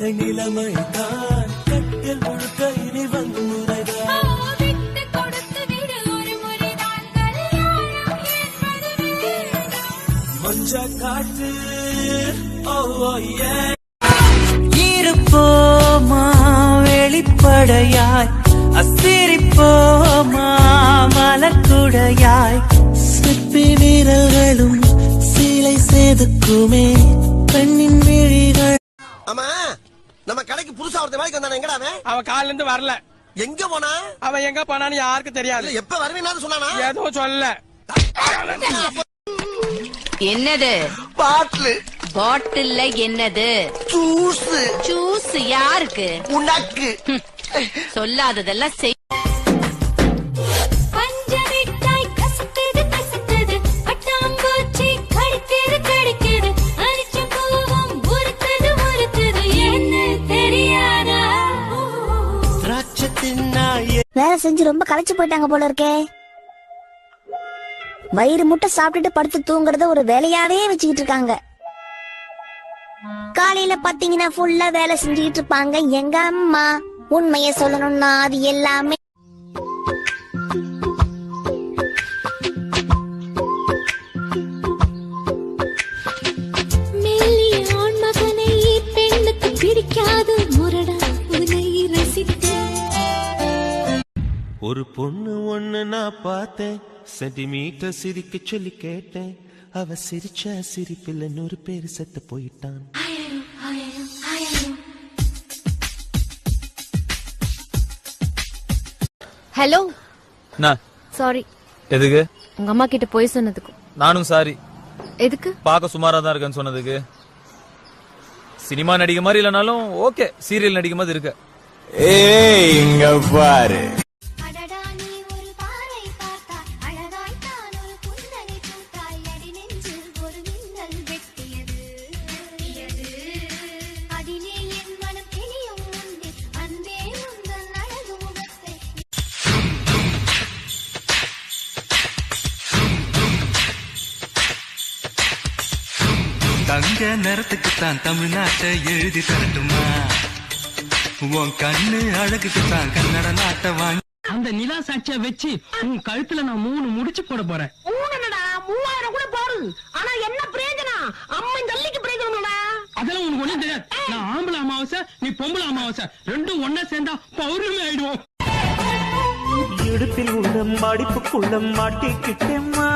ஏழை நிலைமை தான் கட்டில் முழுக்க இனி வன்முறைதான். விட்டு கொடுத்து விடு ஒரு முறைதான் கல்யாணம் என்பது வேண்டாம். மஞ்ச காட்டு ஓ ஏ இருப்போமா வெளிப்படையாய் அசிரிப்போமா மலக்குடையாய் சிற்பி வீரர்களும் சீலை செதுக்குமே பெண்ணின் விழிகள். ஆமா நம்ம கடைக்கு புதுசா ஒருத்த வேலைக்கு வந்தானே, எங்கடா அவன்? அவன் காலையில இருந்து வரல. எங்க போனா? அவன் எங்க போனான்னு யாருக்கும் தெரியாது. எப்ப வருவேன்னு சொன்னானா? ஏதோ சொல்ல. என்னது பாட்டில்? பாட்டில்ல என்னது? ஜூஸ். ஜூஸ் யாருக்கு? உனக்கு. சொல்லாததெல்லாம் செய். பஞ்சமிட்டாய் கசக்குது கசக்குது, பட்டாம்பூச்சி கடிக்குது கடிக்குது, அரிச்ச பூவும் உருக்குது உருக்குது, என்ன தெரியாதா? வேலை செஞ்சு ரொம்ப களைச்சு போயிட்டாங்க போல இருக்கே. வயிறு முட்டை சாப்பிட்டுட்டு படுத்து தூங்குறத ஒரு வேலையாவே வச்சுக்கிட்டு இருக்காங்க. காலையில பாத்தீங்கன்னா ஃபுல்லா வேலை செஞ்சுக்கிட்டு இருப்பாங்க எங்க அம்மா. உண்மையை சொல்லணும்னா அது எல்லாமே மெல்லிய ஆண்மகனை பெண்ணுக்கு பிடிக்காது முரடா உன்னை ரசித்தேன். ஒரு பொண்ணு ஒண்ணு நான் பார்த்தேன், சென்டிமீட்டர் சிரிக்க சொல்லி கேட்டேன். அவ சிரிச்ச சிரிப்பில் 100 பேர் செத்து போயிட்டான். ஹலோ. சாரி. எதுக்கு? உங்க அம்மா கிட்ட போய் சொன்னதுக்கு. நானும் சாரி. எதுக்கு? பார்க்க சுமாரா தான் இருக்கேன்னு சொன்னதுக்கு. சினிமா நடிக்க மாதிரி இல்லனாலும் ஓகே, சீரியல் நடிக்க மாதிரி இருக்க. ஏய் இங்க பாரு. அடடா நீ ஒரு பாறை பார்த்தாய், அழகாய் தான் ஒரு புன்னகை பூத்தாய், அடி நெஞ்சில் ஒரு மின்னல் வெட்டியது. அதிலே என் மனம் தெளியும் உண்டு, அன்பே உந்தன் அழகு முகத்தை. தங்க நேரத்துக்கு தான் தமிழ்நாட்டை எழுதி தரட்டுமா? உன் கண்ணு அழகுக்கு தான் கன்னட நாட்டை வாங்கி. அந்த நிலா சாட்சியா வச்சு உன் கழுத்துல நான் 3 முடிச்சு போட போறேன். 3000 கூட போடு. ஆனா என்ன பிரயோஜனம்? அம்மன் ஜல்லிக்கு பிரயோஜனம்டா. அதெல்லாம் உனக்கு ஒண்ணும் தெரியாது. நான் ஆம்பளை அமாவாசை, நீ பொம்பளை அமாவாசை, ரெண்டும் ஒன்னா சேர்ந்தா பௌர்ணமி ஆயிடுவோம். இடுப்பில் உள்ள மடிப்புக்குள்ள மாட்டிக்கிட்டேம்மா.